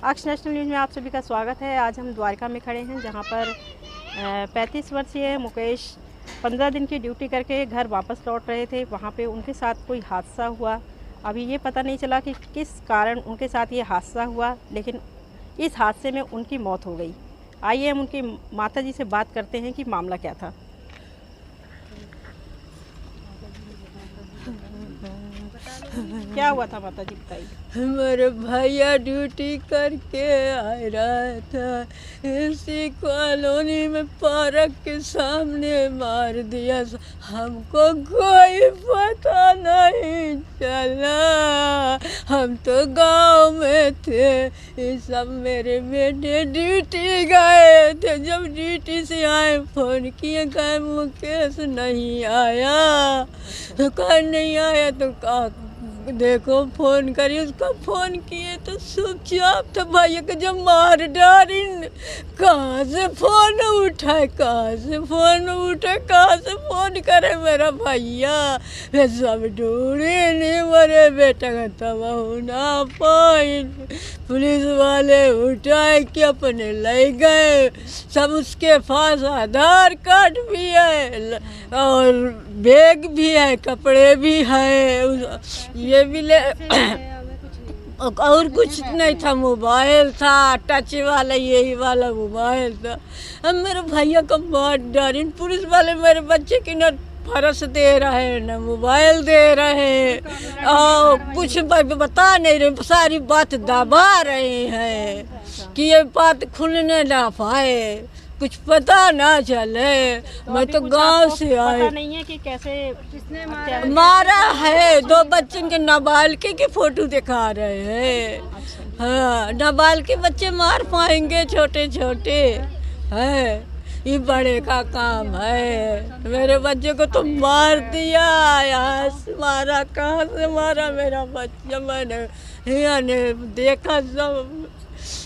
अक्ष national news में आप सभी का स्वागत है। आज हम द्वारका में खड़े हैं जहां पर 35 वर्षीय मुकेश 15 दिन की ड्यूटी करके घर वापस लौट रहे थे। वहां पे उनके साथ कोई हादसा हुआ। अभी ये पता नहीं चला कि किस कारण उनके साथ ये हादसा हुआ, लेकिन इस हादसे में उनकी मौत हो गई। आइए हम उनकी माताजी से बात करते हैं कि मामला क्या था। क्या हुआ था माताजी, बताइए। हमारे भैया ड्यूटी करके आ रहा था, इसी कॉलोनी में पार्क के सामने मार दिया। हमको कोई पता नहीं चला, हम तो गांव में थे। ये सब मेरे बेटे ड्यूटी गए थे। जब ड्यूटी से आए फोन किए, कहे मुकेश नहीं आया। तो कहा नहीं आया तो कहा देखो फोन करी, उसका फोन किए तो स्विच ऑफ था। भैया को जब मार डाली, कहाँ से फोन उठाए, कहाँ से फोन उठे, कहाँ से फोन करे मेरा भैया। वे सब ढूंढे नहीं, मेरे बेटा का तबाह होना पाए। पुलिस वाले उठाए के अपने ले गए। सब उसके पास आधार कार्ड भी है और बैग भी है, कपड़े भी है, ये भी ले और कुछ नहीं था। मोबाइल था टच वाला, यही वाला मोबाइल था। अब मेरे भैया को मार डाली। पुलिस वाले मेरे बच्चे की न फरस दे रहे हैं न मोबाइल दे रहे हैं और कुछ बता नहीं रहे, सारी बात दबा रहे हैं कि ये बात खुलने ना पाए, कुछ पता ना चले। मैं तो गांव से आई, पता नहीं है कि कैसे किसने मारा है। दो बच्चों के नाबालिग की फोटो दिखा रहे हैं। हाँ, नाबालिग के बच्चे मार पाएंगे, छोटे छोटे है। ये बड़े का काम है। मेरे बच्चे को तो मार दिया, यहाँ से मारा, कहाँ से मारा मेरा बच्चा। मैंने देखा सब।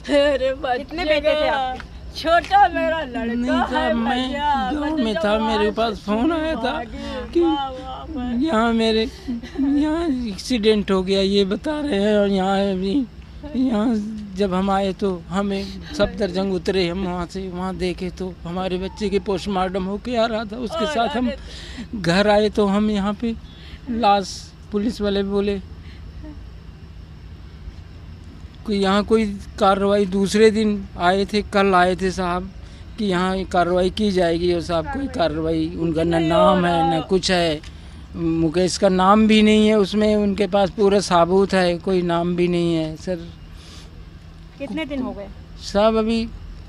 मेरे बच्चे कितने बेटे थे आपके? छोटा मेरा लड़का है। मैं गाँव में था, मेरे पास फोन आया था कि यहाँ मेरे यहाँ एक्सीडेंट हो गया, ये बता रहे हैं। और यहाँ जब हम आए तो हमें सफदरजंग उतरे, हम वहाँ देखे तो हमारे बच्चे के पोस्टमार्टम होके आ रहा था। उसके साथ हम घर आए तो हम यहाँ पे लाश, पुलिस वाले बोले कि यहाँ कोई कार्रवाई, दूसरे दिन आए थे, कल आए थे साहब कि यहाँ कार्रवाई की जाएगी। और साहब कोई कार्रवाई, उनका न नाम है न कुछ है, मुकेश का नाम भी नहीं है उसमें। उनके पास पूरा साबूत है, कोई नाम भी नहीं है सर। कितने दिन हो गए? साहब अभी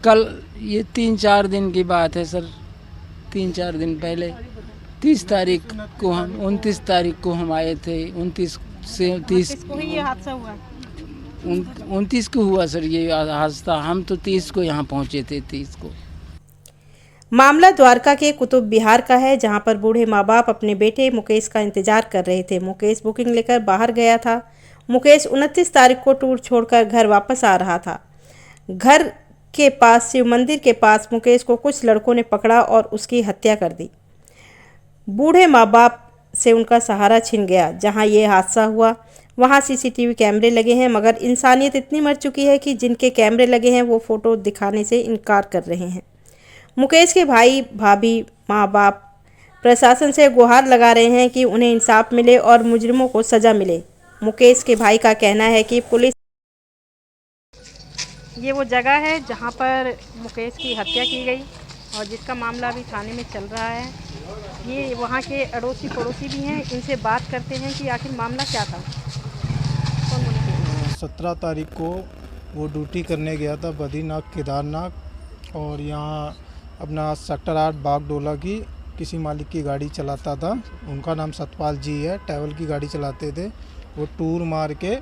कल, ये 3-4 दिन की बात है सर। 3-4 दिन पहले 30 तारीख को हम 29 तारीख को हम आए थे। 29 से 30 को ही ये हादसा हुआ। 29 को हुआ सर ये हादसा। हम तो 30 को यहाँ पहुँचे थे, 30 को। मामला द्वारका के कुतुब बिहार का है, जहां पर बूढ़े माँ बाप अपने बेटे मुकेश का इंतजार कर रहे थे। मुकेश बुकिंग लेकर बाहर गया था। मुकेश 29 तारीख को टूर छोड़कर घर वापस आ रहा था। घर के पास शिव मंदिर के पास मुकेश को कुछ लड़कों ने पकड़ा और उसकी हत्या कर दी। बूढ़े माँ बाप से उनका सहारा छिन गया। जहां ये हादसा हुआ वहां सीसीटीवी कैमरे लगे हैं, मगर इंसानियत इतनी मर चुकी है कि जिनके कैमरे लगे हैं वो फ़ोटो दिखाने से इनकार कर रहे हैं। मुकेश के भाई भाभी, माँ बाप प्रशासन से गुहार लगा रहे हैं कि उन्हें इंसाफ मिले और मुजरिमों को सज़ा मिले। मुकेश के भाई का कहना है कि पुलिस, ये वो जगह है जहां पर मुकेश की हत्या की गई और जिसका मामला अभी थाने में चल रहा है। ये वहाँ के अड़ोसी पड़ोसी भी हैं, इनसे बात करते हैं कि आखिर मामला क्या था। 17 तारीख को वो ड्यूटी करने गया था बद्रीनाथ केदारनाथ, और यहाँ अपना सेक्टर 8 बागडोला की किसी मालिक की गाड़ी चलाता था। उनका नाम सतपाल जी है, ट्रैवल की गाड़ी चलाते थे। वो टूर मार के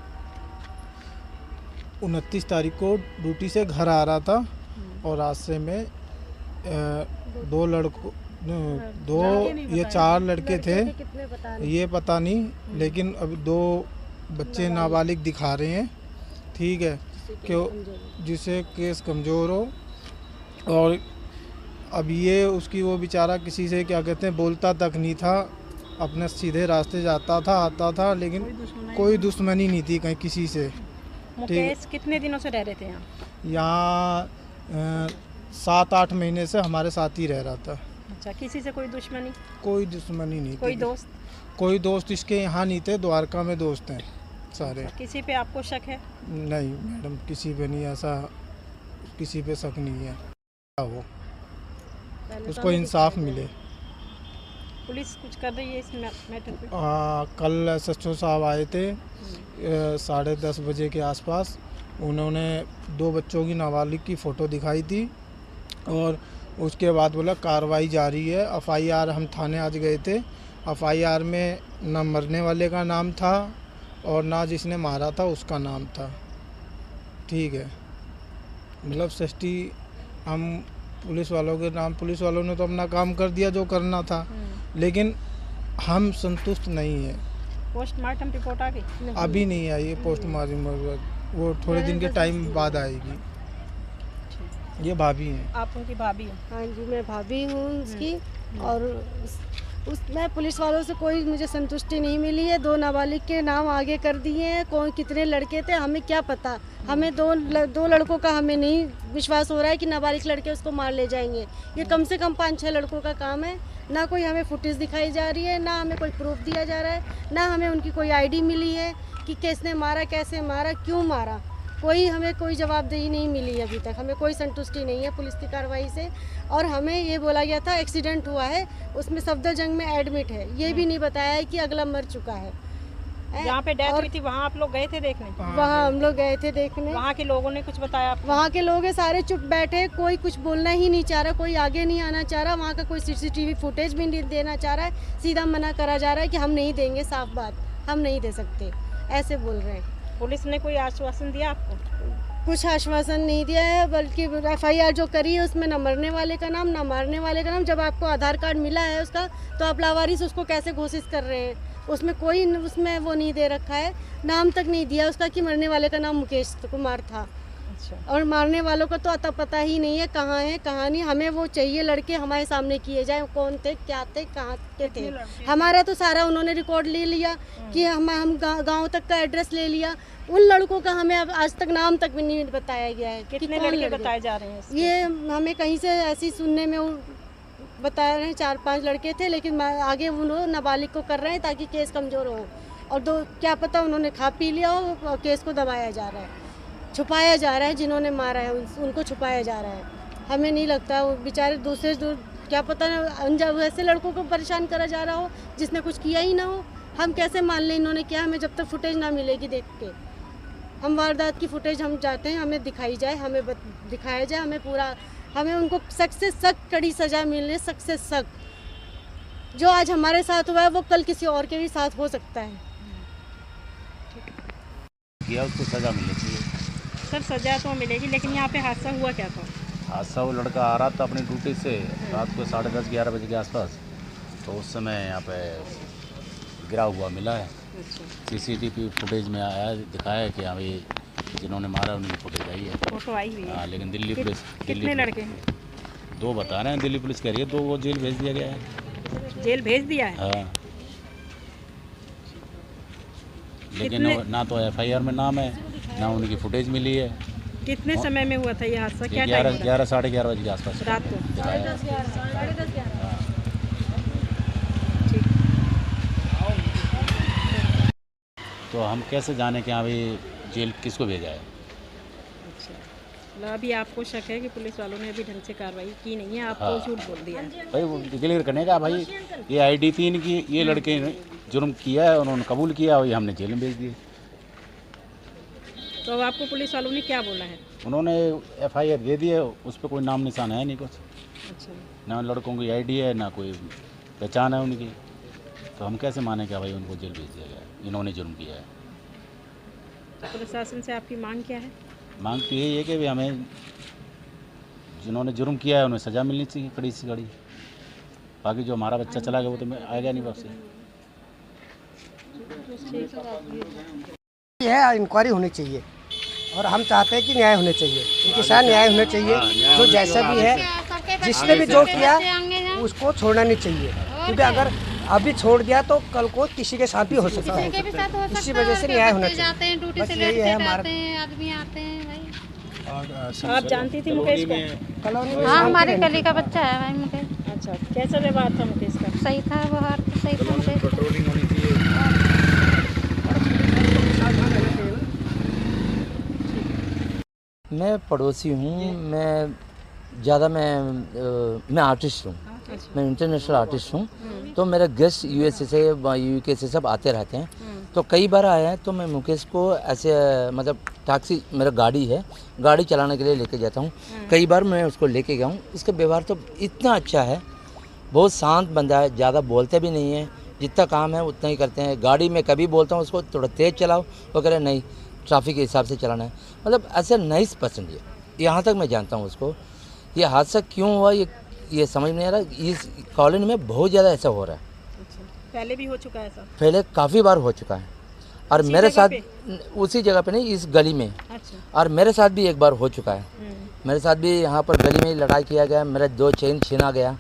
29 तारीख को ड्यूटी से घर आ रहा था और रास्ते में दो ये 4 लड़के थे, ये पता नहीं, लेकिन अभी 2 बच्चे नाबालिग दिखा रहे हैं। ठीक है, क्यों जिसे केस कमज़ोर हो। और अब ये उसकी, वो बेचारा किसी से क्या कहते हैं बोलता तक नहीं था, अपने सीधे रास्ते जाता था, आता था, लेकिन कोई दुश्मनी नहीं थी कहीं किसी से। मुकेश कितने दिनों से रह रहे थे यहाँ? यहाँ 7-8 महीने से हमारे साथ ही रह रहा था। अच्छा, किसी से कोई दुश्मनी? कोई दुश्मनी नहीं कोई थी। दोस्त? कोई दोस्त इसके यहाँ नहीं थे, द्वारका में दोस्त हैं सारे। किसी पे आपको शक है? नहीं मैडम, किसी पे नहीं, ऐसा किसी पे शक नहीं है। वो उसको इंसाफ मिले। पुलिस कुछ कर रही है इस मैटर पे? कल SHO साहब आए थे 10:30 बजे के आसपास। उन्होंने 2 बच्चों की नाबालिग की फ़ोटो दिखाई थी और उसके बाद बोला कार्रवाई जारी है। FIR हम थाने आज गए थे। FIR में ना मरने वाले का नाम था और ना जिसने मारा था उसका नाम था। ठीक है, मतलब सृष्टि हम पुलिस वालों के नाम, पुलिस वालों ने तो अपना काम कर दिया जो करना था, लेकिन हम संतुष्ट नहीं है। पोस्टमार्टम रिपोर्ट आ गई? अभी नहीं आई है पोस्टमार्टम, वो थोड़े दिन के टाइम बाद आएगी। ये भाभी हैं। आप उनकी भाभी हैं? हाँ जी, मैं भाभी हूँ उसकी। और मैं पुलिस वालों से कोई मुझे संतुष्टि नहीं मिली है। 2 नाबालिग के नाम आगे कर दिए हैं। कौन कितने लड़के थे हमें क्या पता। हमें दो लड़कों का हमें नहीं विश्वास हो रहा है कि नाबालिग लड़के उसको मार ले जाएंगे। ये कम से कम 5-6 लड़कों का काम है। ना कोई हमें फुटेज दिखाई जा रही है, ना हमें कोई प्रूफ दिया जा रहा है, ना हमें उनकी कोई ID मिली है कि किसने मारा, कैसे मारा, क्यों मारा। हमें कोई जवाबदेही नहीं मिली अभी तक। हमें कोई संतुष्टि नहीं है पुलिस की कार्रवाई से। और हमें ये बोला गया था एक्सीडेंट हुआ है, उसमें सफदरजंग में एडमिट है। ये भी नहीं बताया है कि अगला मर चुका है। जहाँ पे डेथ हुई थी वहाँ आप लोग गए थे देखने? वहाँ हम लोग गए थे देखने। वहाँ के लोगों ने कुछ बताया आपको? वहाँ के लोग सारे चुप बैठे, कोई कुछ बोलना ही नहीं चाह रहा, कोई आगे नहीं आना चाह रहा। वहाँ का कोई CCTV फुटेज भी नहीं देना चाह रहा है। सीधा मना करा जा रहा है कि हम नहीं देंगे, साफ बात, हम नहीं दे सकते, ऐसे बोल रहे हैं। पुलिस ने कोई आश्वासन दिया आपको? कुछ आश्वासन नहीं दिया है, बल्कि FIR जो करी है उसमें न मरने वाले का नाम, ना मारने वाले का नाम। जब आपको आधार कार्ड मिला है उसका, तो आप लावारिस उसको कैसे घोषित कर रहे हैं? उसमें कोई उसमें वो नहीं दे रखा है, नाम तक नहीं दिया उसका कि मरने वाले का नाम मुकेश कुमार था। अच्छा। और मारने वालों का तो अता पता ही नहीं है कहाँ है कहाँ नहीं। हमें वो चाहिए, लड़के हमारे सामने किए जाए, कौन थे, क्या थे, कहाँ के थे। हमारा तो सारा उन्होंने रिकॉर्ड ले लिया कि हम गाँव तक का एड्रेस ले लिया। उन लड़कों का हमें अब आज तक नाम तक भी नहीं बताया गया है। कितने लड़के बताए जा रहे हैं इसके? ये हमें कहीं से ऐसी सुनने में बता रहे हैं 4-5 लड़के थे, लेकिन आगे वो लोग नाबालिग को कर रहे हैं ताकि केस कमज़ोर हो। और क्या पता उन्होंने खा पी लिया हो और केस को दबाया जा रहा है, छुपाया जा रहा है। जिन्होंने मारा है उनको छुपाया जा रहा है। हमें नहीं लगता वो बेचारे क्या पता वैसे लड़कों को परेशान करा जा रहा हो जिसने कुछ किया ही ना हो। हम कैसे मान लें इन्होंने क्या? हमें जब तक फुटेज ना मिलेगी देख के, हम वारदात की फुटेज हम चाहते हैं हमें दिखाई जाए, हमें दिखाया जाए, हमें उनको सख्त से सख्त कड़ी सज़ा मिले, सख्त से सख्त। जो आज हमारे साथ हुआ है वो कल किसी और के भी साथ हो सकता है। किया उसको सज़ा मिलनी चाहिए। सर सज़ा तो मिलेगी, लेकिन यहाँ पे हादसा हुआ क्या था? हादसा वो लड़का आ रहा था अपनी ड्यूटी से रात को 10:30-11 बजे के आसपास, तो उस समय यहाँ पे गिरा हुआ मिला है। CCTV फुटेज में आया, दिखाया है कि हाँ भाई जिन्होंने मारा उनकी फुटेज आई है, फोटो आई हुई है। हाँ, लेकिन दिल्ली पुलिस कितने लड़के हैं? 2 बता रहे हैं, दिल्ली पुलिस कह रही है 2 को जेल भेज दिया गया है। जेल भेज दिया है? हाँ, लेकिन ना तो FIR में नाम है, ना उनकी फुटेज मिली है। कितने समय में हुआ था ये हादसा? क्या टाइम? 11 साढ़े 11 बजे के आसपास रात को? दिखाया। तो हम कैसे जाने कि हाँ भाई जेल किसको भेजा है। अच्छा, अभी आपको शक है कि पुलिस वालों ने अभी ढंग से कार्रवाई की नहीं है, आपको हाँ। झूठ बोल दिया है? भाई वो क्लियर करने का भाई, ये ID 3 की ये लड़के ने जुर्म किया है, उन्होंने कबूल किया और ये हमने जेल में भेज दिए। तो अब आपको पुलिस वालों ने क्या बोला है? उन्होंने FIR दे दी है, उस पर कोई नाम निशान है नहीं कुछ, अच्छा। ना लड़कों की ID है, ना कोई पहचान है उनकी। तो हम कैसे माने कि भाई उनको जेल भेज दिया गया है, इन्होंने जुर्म किया है। तो प्रशासन से आपकी मांग क्या है? मांग तो यही है कि भाई हमें जिन्होंने जुर्म किया है उन्हें सज़ा मिलनी चाहिए, कड़ी से कड़ी। बाकी जो हमारा बच्चा चला गया वो तो आएगा नहीं वापस। यह इंक्वायरी होनी चाहिए और हम चाहते हैं कि न्याय होने चाहिए, इनके साथ न्याय होना चाहिए। जो जैसा भी है, जिसने भी जो किया उसको छोड़ना नहीं चाहिए, क्योंकि अगर अभी छोड़ दिया तो कल को किसी के साथ भी हो सकता है। के भी साथ हो सकता इसी वजह से न्याय होना चाहिए। जाते हैं ड्यूटी बस से यही लेट है सेट हमारा। आते हैं, आदमी आते हैं भाई। आप जानती थी मुकेश को? कॉलोनी में हाँ, शाम हमारे को गली का बच्चा है भाई मुकेश। अच्छा, कैसा व्यवहार था मुकेश का? सही था, व्यवहार तो सही था मुकेश का। मैं पड़ोसी हूँ। मैं आर्टिस्ट हूँ। मैं इंटरनेशनल आर्टिस्ट हूँ। तो मेरे गेस्ट यूएसए से यूके से सब आते रहते हैं। तो कई बार आए हैं तो मैं मुकेश को ऐसे मतलब टैक्सी, मेरा गाड़ी है, गाड़ी चलाने के लिए लेके जाता हूँ। कई बार मैं उसको लेके गया हूँ। उसका व्यवहार तो इतना अच्छा है, बहुत शांत बंदा है, ज़्यादा बोलते भी नहीं है, जितना काम है उतना ही करते हैं। गाड़ी में कभी बोलता हूँ उसको थोड़ा तेज़ चलाओ, वो कह रहे नहीं ट्रैफिक के हिसाब से चलाना है। मतलब ऐसे नाइस पर्सन है, यहाँ तक मैं जानता हूँ उसको। ये हादसा क्यों हुआ ये समझ नहीं आ रहा। इस कॉलोनी में बहुत ज़्यादा ऐसा हो रहा है। अच्छा, पहले भी हो चुका है ऐसा? पहले काफ़ी बार हो चुका है और उसी मेरे जगह साथ पे? उसी जगह पे नहीं, इस गली में। अच्छा। और मेरे साथ भी एक बार हो चुका है। मेरे साथ भी यहाँ पर गली में ही लड़ाई किया गया, मेरा 2 चेन छीना गया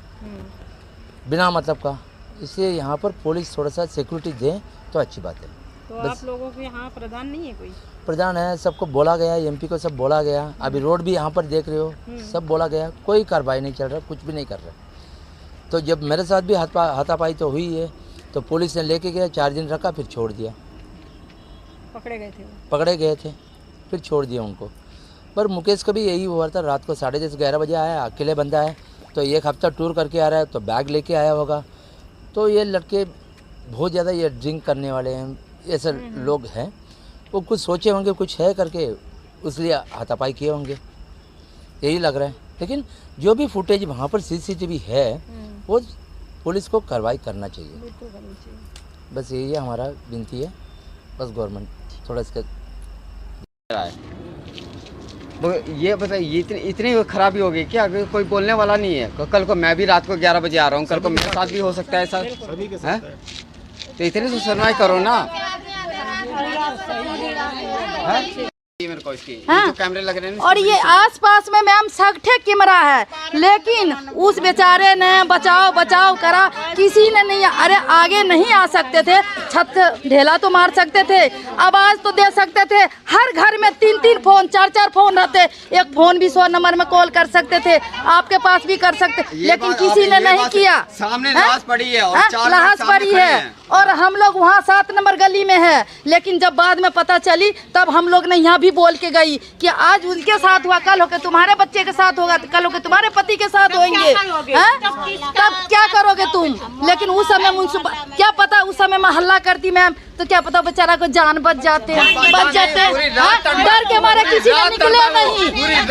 बिना मतलब का। इसलिए यहाँ पर पुलिस थोड़ा सा सिक्योरिटी दे तो अच्छी बात है। तो आप लोगों के यहाँ प्रधान नहीं है कोई? प्रधान है, सबको बोला गया, एमपी को सब बोला गया। अभी रोड भी यहाँ पर देख रहे हो, सब बोला गया, कोई कार्रवाई नहीं चल रहा, कुछ भी नहीं कर रहा। तो जब मेरे साथ भी हाथापाई तो हुई है, तो पुलिस ने लेके गया, 4 दिन रखा, फिर छोड़ दिया। पकड़े गए थे वो? पकड़े गए थे, फिर छोड़ दिया उनको। पर मुकेश का भी यही हुआ था, रात को 10:30-11 बजे आया, अकेले बंदा है, तो 1 हफ्ता टूर करके आ रहा है, तो बैग लेके आया होगा। तो ये लड़के बहुत ज़्यादा ये ड्रिंक करने वाले हैं, ऐसे लोग हैं, वो कुछ सोचे होंगे, कुछ है करके, इसलिए हाथापाई किए होंगे, यही लग रहा है। लेकिन जो भी फुटेज वहाँ पर सीसीटीवी है, वो पुलिस को कार्रवाई करना चाहिए। बिल्कुल करनी चाहिए। बस यही है हमारा विनती है, बस गवर्नमेंट थोड़ा इसका। वो ये बताइए, इतनी खराबी हो गई क्या? अगर कोई बोलने वाला नहीं है। कल को मैं भी रात को 11 बजे आ रहा हूँ, कल को मेरे साथ भी हो सकता है ऐसा, है? तो इतनी तो सुनवाई करो ना। मेरे को इसकी हाँ? जो कैमरे लग रहे हैं और ये आसपास में मैम सगठे कैमरा है, लेकिन उस बेचारे ने बचाव करा, किसी ने नहीं। अरे आगे नहीं आ सकते थे, छत ढेला तो मार सकते थे, आवाज तो दे सकते थे। हर घर में 3-3 फोन 4-4 फोन रहते, एक फोन भी 100 नंबर में कॉल कर सकते थे, आपके पास भी कर सकते, लेकिन किसी ने नहीं किया। सामने लाश पड़ी है और 4 लाश पड़ी है, और हम लोग वहाँ 7 नंबर गली में है। लेकिन जब बाद में पता चली, तब हम लोग ने यहाँ भी बोल के गई कि आज उनके साथ हुआ, कल होकर तुम्हारे बच्चे के साथ होगा, कल होकर तुम्हारे पति के साथ होंगे, तब क्या करोगे तुम? लेकिन उस समय क्या पता, उस समय मैं हल्ला करती मैम, तो क्या पता बेचारा को जान बच जाते, डर के मारे किसी ने निकले नहीं।